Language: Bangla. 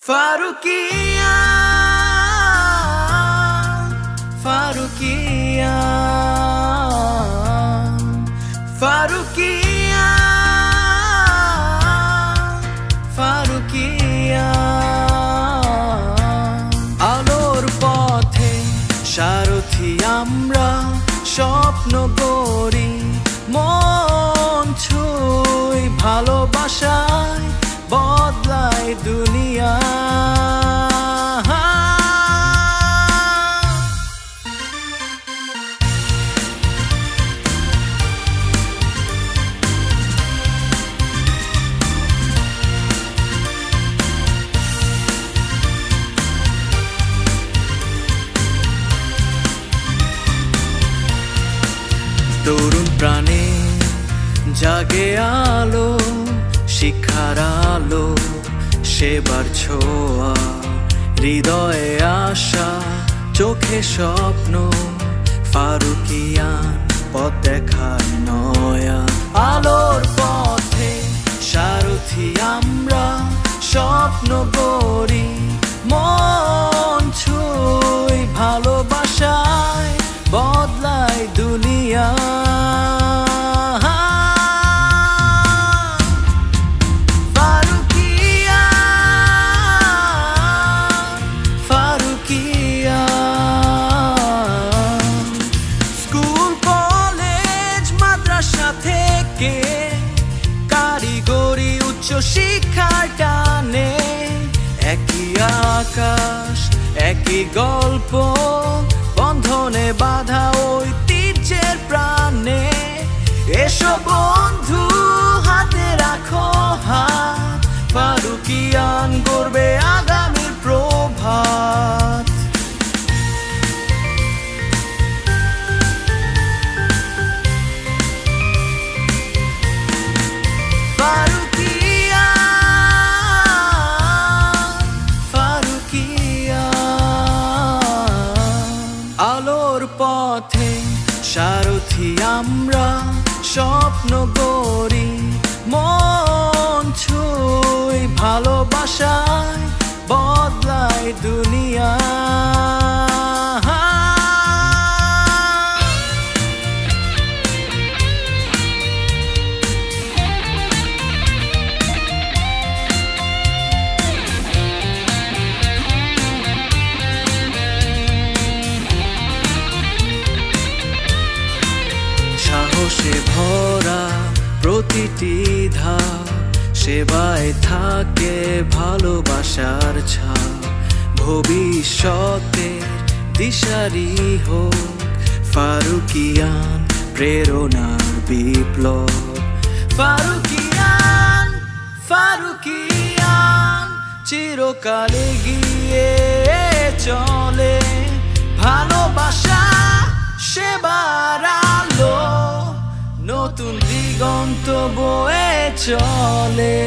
ফারুকিয়া ফারুকিয়া ফারুকিয়া ফারুকিয়া আলোর পথে সারথি আমরা স্বপ্ন গড়ি মন ছুঁই ভালোবাসায় বদলায় দুনিয়া তরুণ প্রাণে জাগে আলো শিক্ষার আলো সেবার ছোঁয়া হৃদয়ে আশা চোখে স্বপ্ন ফারুকিয়ান পথ দেখায় নয়া আলোর পথে সারথি আমরা স্বপ্ন গড়ি মন ছুঁই ভালোবাসায় বদলায় দুনিয়া কারিগরি উচ্চ শিক্ষার টানে একই আকাশ একই গল্প বন্ধনে বাধা ঐতিহ্যের প্রাণে এসো বন্ধু হাতে রাখো হাত ফারুকিয়ান গড়বে আগামীর প্রভাত আলোর পথে সারথি আমরা স্বপ্ন গড়ি মন ছুঁই ভালোবাসায় বদলায় দুনিয়া সাহসে ভরা প্রতিটি ধাপ সেবায় থাকে ভালোবাসার ছাপ ভবিষ্যতের দিশারি হোক ফারুকিয়ান প্রেরণার বিপ্লব ফারুকিয়ান ফারুকিয়ান চিরকালে গিয়ে চলে ভালোবাসা সেবার আলো নতুন দিগন্ত বয়ে চলে।